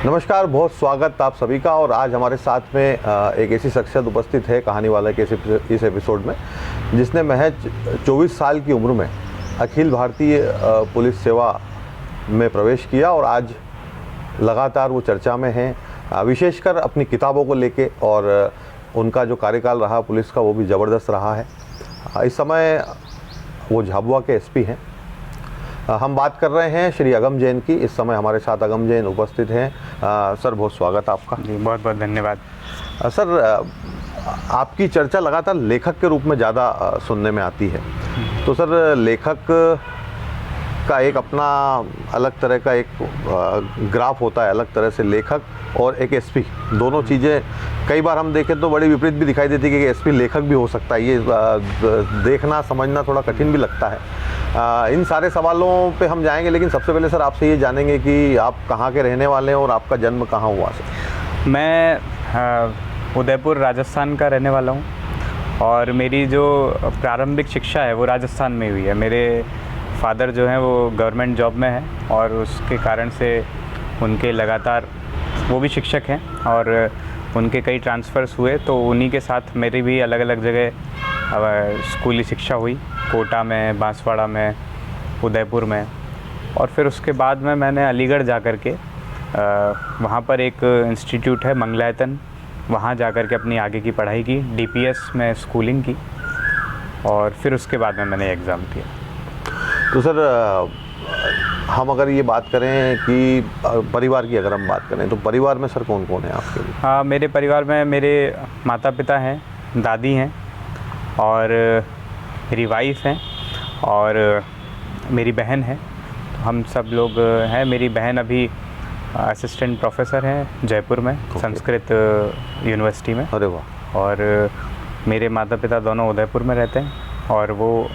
नमस्कार, बहुत स्वागत आप सभी का। और आज हमारे साथ में एक ऐसी शख्सियत उपस्थित है कहानी वाला के इस एपिसोड में, जिसने महज 24 साल की उम्र में अखिल भारतीय पुलिस सेवा में प्रवेश किया और आज लगातार वो चर्चा में हैं, विशेषकर अपनी किताबों को लेके। और उनका जो कार्यकाल रहा पुलिस का वो भी ज़बरदस्त रहा है। इस समय वो झाबुआ के एसपी हैं। हम बात कर रहे हैं श्री अगम जैन की। इस समय हमारे साथ अगम जैन उपस्थित हैं। सर, बहुत स्वागत आपका। जी, बहुत बहुत धन्यवाद। सर, आपकी चर्चा लगातार लेखक के रूप में ज़्यादा सुनने में आती है। तो सर, लेखक का एक अपना अलग तरह का एक ग्राफ होता है, अलग तरह से लेखक और एक एसपी, दोनों चीज़ें कई बार हम देखें तो बड़ी विपरीत भी दिखाई देती है कि एसपी लेखक भी हो सकता है। ये देखना समझना थोड़ा कठिन भी लगता है। इन सारे सवालों पे हम जाएंगे, लेकिन सबसे पहले सर आपसे ये जानेंगे कि आप कहाँ के रहने वाले हैं और आपका जन्म कहाँ हुआ सर? मैं उदयपुर राजस्थान का रहने वाला हूँ और मेरी जो प्रारंभिक शिक्षा है वो राजस्थान में हुई है। मेरे फादर जो हैं वो गवर्नमेंट जॉब में हैं और उसके कारण से उनके लगातार, वो भी शिक्षक हैं और उनके कई ट्रांसफ़र्स हुए, तो उन्हीं के साथ मेरी भी अलग अलग जगह स्कूली शिक्षा हुई। कोटा में, बांसवाड़ा में, उदयपुर में। और फिर उसके बाद में मैंने अलीगढ़ जा कर के वहाँ पर एक इंस्टीट्यूट है मंगलायतन, वहाँ जा कर के अपनी आगे की पढ़ाई की, डीपीएस में स्कूलिंग की। और फिर उसके बाद में मैंने एग्ज़ाम दिया। तो सर, हम अगर ये बात करें कि परिवार की अगर हम बात करें तो परिवार में सर कौन कौन है आपके लिए? हाँ, मेरे परिवार में मेरे माता पिता हैं, दादी हैं और मेरी वाइफ हैं और मेरी बहन है। तो हम सब लोग हैं। मेरी बहन अभी असिस्टेंट प्रोफेसर हैं जयपुर में, संस्कृत यूनिवर्सिटी में। अरे वाह। और मेरे माता पिता दोनों उदयपुर में रहते हैं और वो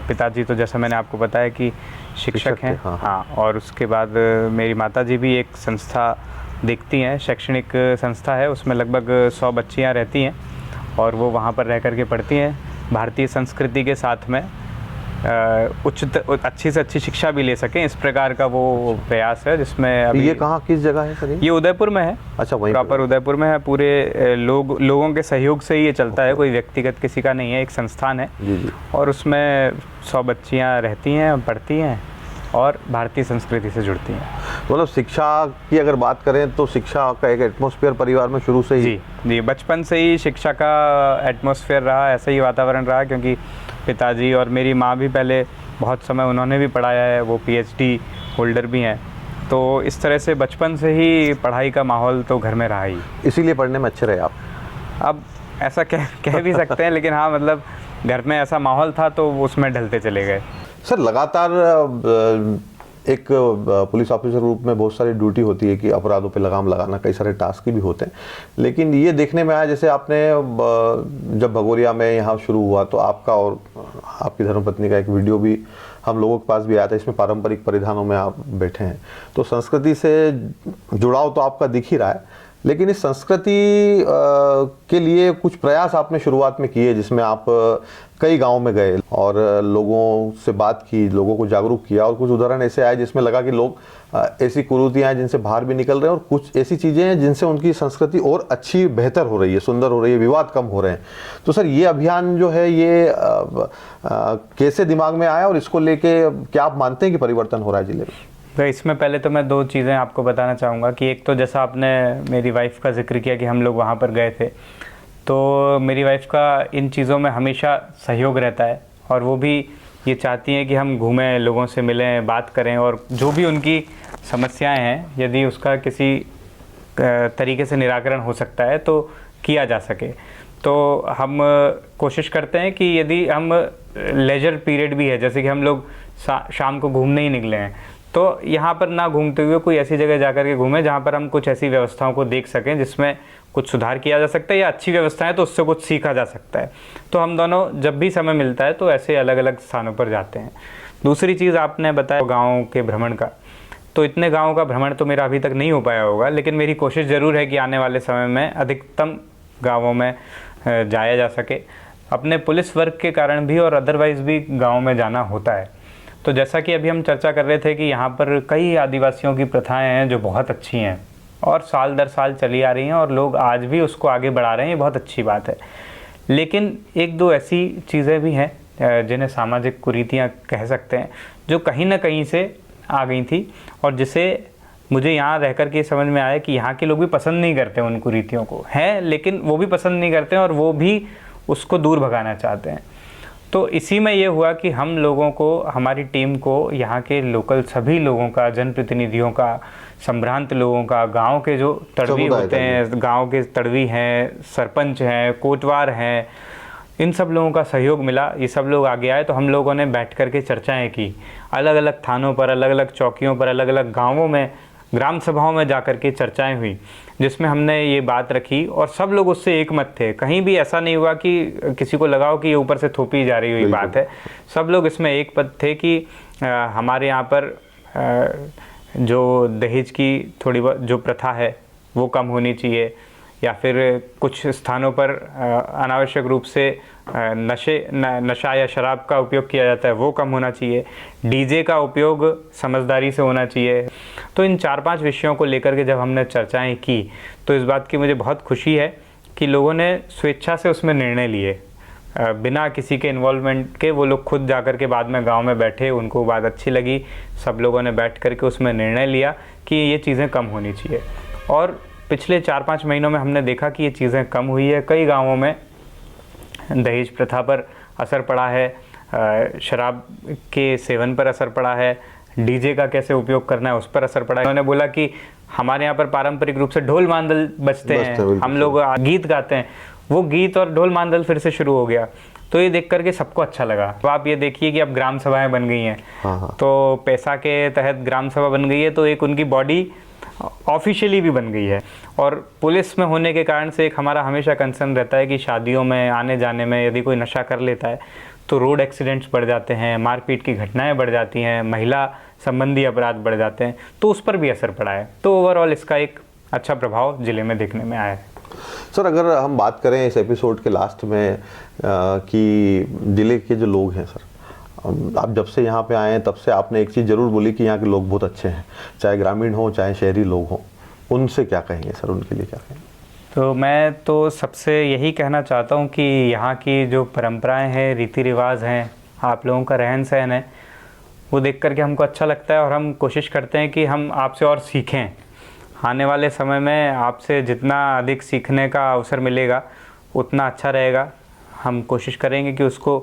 पिताजी तो जैसा मैंने आपको बताया कि शिक्षक हैं। हाँ, और उसके बाद मेरी माताजी भी एक संस्था देखती हैं, शैक्षणिक संस्था है, उसमें लगभग 100 बच्चियाँ रहती हैं और वो वहाँ पर रह कर के पढ़ती हैं। भारतीय संस्कृति के साथ में अच्छी से अच्छी शिक्षा भी ले सकें, इस प्रकार का वो प्रयास है, जिसमें अभी ये कहाँ, किस जगह है सर? ये उदयपुर में है। अच्छा, वहीं प्रॉपर उदयपुर में है। पूरे लोगों के सहयोग से ही ये चलता है, कोई व्यक्तिगत किसी का नहीं है, एक संस्थान है। जी। और उसमें 100 बच्चियाँ रहती हैं, पढ़ती हैं और भारतीय संस्कृति से जुड़ती हैं। मतलब शिक्षा की अगर बात करें तो शिक्षा का एक एटमॉस्फेयर परिवार में शुरू से ही? जी, बचपन से ही शिक्षा का एटमॉस्फेयर रहा, ऐसा ही वातावरण रहा। क्योंकि पिताजी और मेरी माँ भी पहले बहुत समय उन्होंने भी पढ़ाया है, वो पीएचडी होल्डर भी हैं। तो इस तरह से बचपन से ही पढ़ाई का माहौल तो घर में रहा ही। इसीलिए पढ़ने में अच्छे रहे आप? अब ऐसा कह भी सकते हैं, लेकिन हाँ, मतलब घर में ऐसा माहौल था तो उसमें ढलते चले गए। सर, लगातार एक पुलिस ऑफिसर रूप में बहुत सारी ड्यूटी होती है कि अपराधों पे लगाम लगाना, कई सारे टास्क भी होते हैं। लेकिन ये देखने में आया जैसे आपने जब भगोरिया में यहाँ शुरू हुआ तो आपका और आपकी धर्मपत्नी का एक वीडियो भी हम लोगों के पास भी आया था। इसमें पारंपरिक परिधानों में आप बैठे हैं, तो संस्कृति से जुड़ाव तो आपका दिख ही रहा है। लेकिन इस संस्कृति के लिए कुछ प्रयास आपने शुरुआत में किए, जिसमें आप कई गांव में गए और लोगों से बात की, लोगों को जागरूक किया। और कुछ उदाहरण ऐसे आए जिसमें लगा कि लोग ऐसी कुरीतियां हैं जिनसे बाहर भी निकल रहे हैं और कुछ ऐसी चीज़ें हैं जिनसे उनकी संस्कृति और अच्छी, बेहतर हो रही है, सुंदर हो रही है, विवाद कम हो रहे हैं। तो सर, ये अभियान जो है ये कैसे दिमाग में आया और इसको लेके क्या आप मानते हैं कि परिवर्तन हो रहा है जिले में? तो इसमें पहले तो मैं 2 चीज़ें आपको बताना चाहूँगा कि एक तो जैसा आपने मेरी वाइफ का जिक्र किया कि हम लोग वहाँ पर गए थे, तो मेरी वाइफ का इन चीज़ों में हमेशा सहयोग रहता है और वो भी ये चाहती हैं कि हम घूमें, लोगों से मिलें, बात करें और जो भी उनकी समस्याएं हैं, यदि उसका किसी तरीके से निराकरण हो सकता है तो किया जा सके। तो हम कोशिश करते हैं कि यदि हम लेजर पीरियड भी है, जैसे कि हम लोग शाम को घूमने ही निकले हैं, तो यहाँ पर ना घूमते हुए कोई ऐसी जगह जाकर के घूमें जहाँ पर हम कुछ ऐसी व्यवस्थाओं को देख सकें जिसमें कुछ सुधार किया जा सकता है, या अच्छी व्यवस्था है तो उससे कुछ सीखा जा सकता है। तो हम दोनों जब भी समय मिलता है तो ऐसे अलग अलग स्थानों पर जाते हैं। दूसरी चीज़ आपने बताया गाँव के भ्रमण का, तो इतने गाँव का भ्रमण तो मेरा अभी तक नहीं हो पाया होगा, लेकिन मेरी कोशिश ज़रूर है कि आने वाले समय में अधिकतम गाँवों में जाया जा सके। अपने पुलिस वर्क के कारण भी और अदरवाइज़ भी गाँव में जाना होता है। तो जैसा कि अभी हम चर्चा कर रहे थे कि यहाँ पर कई आदिवासियों की प्रथाएं हैं जो बहुत अच्छी हैं, और साल दर साल चली आ रही हैं और लोग आज भी उसको आगे बढ़ा रहे हैं, ये बहुत अच्छी बात है। लेकिन एक दो ऐसी चीज़ें भी हैं जिन्हें सामाजिक कुरीतियाँ कह सकते हैं, जो कहीं ना कहीं से आ गई थी और जिसे मुझे यहाँ रह कर के समझ में आया कि यहाँ के लोग भी पसंद नहीं करते उन कुरीतियों को, हैं लेकिन वो भी पसंद नहीं करते हैं और वो भी उसको दूर भगाना चाहते हैं। तो इसी में ये हुआ कि हम लोगों को, हमारी टीम को यहाँ के लोकल सभी लोगों का, जनप्रतिनिधियों का, संभ्रांत लोगों का, गांव के जो तड़वी होते हैं, गांव के तड़वी हैं, सरपंच हैं, कोटवार हैं, इन सब लोगों का सहयोग मिला। ये सब लोग आगे आए तो हम लोगों ने बैठ कर के चर्चाएँ की, अलग अलग थानों पर, अलग अलग चौकियों पर, अलग अलग गाँवों में, ग्राम सभाओं में जा कर के चर्चाएँ हुई, जिसमें हमने ये बात रखी और सब लोग उससे एक मत थे। कहीं भी ऐसा नहीं हुआ कि किसी को लगाओ कि ये ऊपर से थोपी जा रही हुई बात है। सब लोग इसमें एक मत थे कि हमारे यहाँ पर जो दहेज की थोड़ी बहुत जो प्रथा है वो कम होनी चाहिए, या फिर कुछ स्थानों पर अनावश्यक रूप से नशा या शराब का उपयोग किया जाता है वो कम होना चाहिए, डीजे का उपयोग समझदारी से होना चाहिए। तो इन 4-5 विषयों को लेकर के जब हमने चर्चाएं की तो इस बात की मुझे बहुत खुशी है कि लोगों ने स्वेच्छा से उसमें निर्णय लिए, बिना किसी के इन्वॉल्वमेंट के। वो लोग खुद जाकर के बाद में गांव में बैठे, उनको बात अच्छी लगी, सब लोगों ने बैठ कर के उसमें निर्णय लिया कि ये चीज़ें कम होनी चाहिए। और पिछले 4-5 महीनों में हमने देखा कि ये चीज़ें कम हुई है। कई गांवों में दहेज प्रथा पर असर पड़ा है, शराब के सेवन पर असर पड़ा है, डीजे का कैसे उपयोग करना है उस पर असर पड़ा है। उन्होंने बोला कि हमारे यहाँ पर पारंपरिक रूप से ढोल मांदल बजते हैं, हम लोग गीत गाते हैं, वो गीत और ढोल मांदल फिर से शुरू हो गया। तो ये देख करके सबको अच्छा लगा। तो आप ये देखिए कि अब ग्राम सभाएं बन गई हैं, तो पैसा के तहत ग्राम सभा बन गई है, तो एक उनकी बॉडी ऑफिशियली भी बन गई है। और पुलिस में होने के कारण से एक हमारा हमेशा कंसर्न रहता है कि शादियों में आने जाने में यदि कोई नशा कर लेता है तो रोड एक्सीडेंट्स बढ़ जाते हैं, मारपीट की घटनाएं बढ़ जाती हैं, महिला संबंधी अपराध बढ़ जाते हैं, तो उस पर भी असर पड़ा है। तो ओवरऑल इसका एक अच्छा प्रभाव जिले में देखने में आया है। सर, अगर हम बात करें इस एपिसोड के लास्ट में कि जिले के जो लोग हैं, सर आप जब से यहाँ पे आए हैं तब से आपने एक चीज़ ज़रूर बोली कि यहाँ के लोग बहुत अच्छे हैं, चाहे ग्रामीण हो चाहे शहरी लोग हों। उनसे क्या कहेंगे सर, उनके लिए क्या कहेंगे? तो मैं तो सबसे यही कहना चाहता हूँ कि यहाँ की जो परंपराएं हैं, रीति रिवाज हैं, आप लोगों का रहन सहन है, वो देख करके हमको अच्छा लगता है और हम कोशिश करते हैं कि हम आपसे और सीखें। आने वाले समय में आपसे जितना अधिक सीखने का अवसर मिलेगा उतना अच्छा रहेगा। हम कोशिश करेंगे कि उसको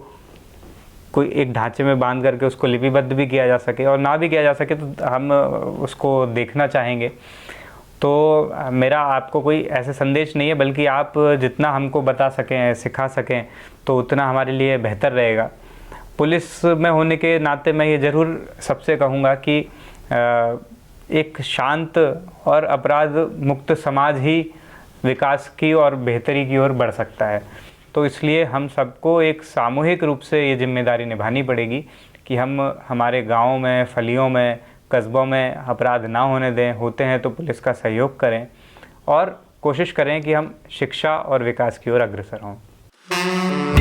कोई एक ढांचे में बांध करके उसको लिपिबद्ध भी किया जा सके, और ना भी किया जा सके तो हम उसको देखना चाहेंगे। तो मेरा आपको कोई ऐसे संदेश नहीं है, बल्कि आप जितना हमको बता सकें, सिखा सकें तो उतना हमारे लिए बेहतर रहेगा। पुलिस में होने के नाते मैं ये ज़रूर सबसे कहूँगा कि एक शांत और अपराध मुक्त समाज ही विकास की और बेहतरी की ओर बढ़ सकता है। तो इसलिए हम सबको एक सामूहिक रूप से ये जिम्मेदारी निभानी पड़ेगी कि हम हमारे गाँव में, फलियों में, कस्बों में अपराध ना होने दें। होते हैं तो पुलिस का सहयोग करें और कोशिश करें कि हम शिक्षा और विकास की ओर अग्रसर हों।